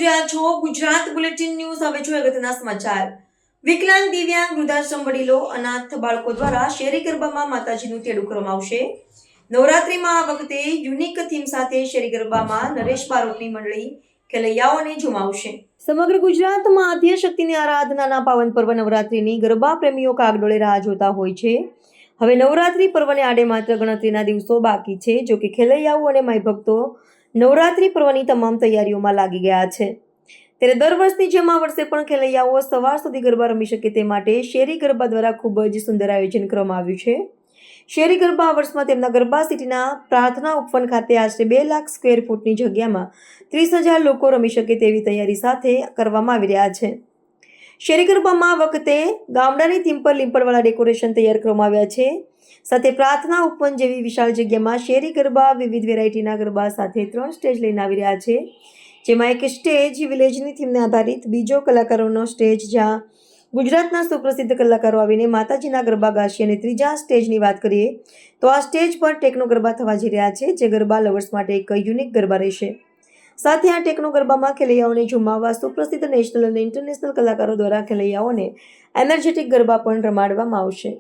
જોઈ રહ્યા છો ગુજરાત બુલેટિન ન્યૂઝ. હવે જોઈએ અગત્યના સમાચાર. વિકલાંગ દિવ્યાંગ વૃદ્ધાશ્રમ વડીલો અનાથ બાળકો દ્વારા શેરી ગરબામાં માતાજીનું તેડું કરવામાં આવશે. નવરાત્રીમાં આ વખતે યુનિક થીમ સાથે શેરી ગરબામાં નરેશ બારોટની મંડળી ખેલૈયાઓને ઝુમાવશે. સમગ્ર ગુજરાતમાં આદ્ય શક્તિની આરાધનાના પાવન પર્વ નવરાત્રીની ગરબા પ્રેમીઓ કાગડોળે રાહ જોતા હોય છે. હવે નવરાત્રી પર્વને આડે માત્ર ગણતરીના દિવસો બાકી છે. જો કે ખેલૈયાઓ અને માઈ ભક્તો નવરાત્રી પર્વની તમામ તૈયારીઓમાં લાગી ગયા છે. ત્યારે દર વર્ષની જેમ આ વર્ષે પણ ખેલૈયાઓ સવાર સુધી ગરબા રમી શકે તે માટે શેરી ગરબા દ્વારા ખૂબ જ સુંદર આયોજન કરવામાં આવ્યું છે. શેરી ગરબા આ વર્ષમાં તેમના ગરબા સિટીના પ્રાર્થના ઉપવન ખાતે આશરે 2 લાખ સ્ક્વેર ફૂટની જગ્યામાં 30,000 લોકો રમી શકે તેવી તૈયારી સાથે કરવામાં આવી રહ્યા છે. શેરી ગરબામાં આ વખતે ગામડાની થીમ પર લીંપણવાળા ડેકોરેશન તૈયાર કરવામાં આવ્યા છે. સાથે પ્રાર્થના ઉપવન જેવી વિશાળ જગ્યામાં શેરી ગરબા વિવિધ વેરાયટીના ગરબા સાથે 3 સ્ટેજ લઈને આવી રહ્યા છે. જેમાં એક સ્ટેજ વિલેજની થીમને આધારિત, બીજો કલાકારોનો સ્ટેજ જ્યાં ગુજરાતના સુપ્રસિદ્ધ કલાકારો આવીને માતાજીના ગરબા ગાશે અને ત્રીજા સ્ટેજની વાત કરીએ તો આ સ્ટેજ પર ટેકનો ગરબા થવા જઈ રહ્યા છે, જે ગરબા લવર્સ માટે એક યુનિક ગરબા રહેશે. સાથે આ ટેકનો ગરબામાં ખેલૈયાઓને ઝુમાવવા સુપ્રસિદ્ધ નેશનલ અને ઇન્ટરનેશનલ કલાકારો દ્વારા ખેલૈયાઓને એનર્જેટિક ગરબા પણ રમાડવામાં આવશે.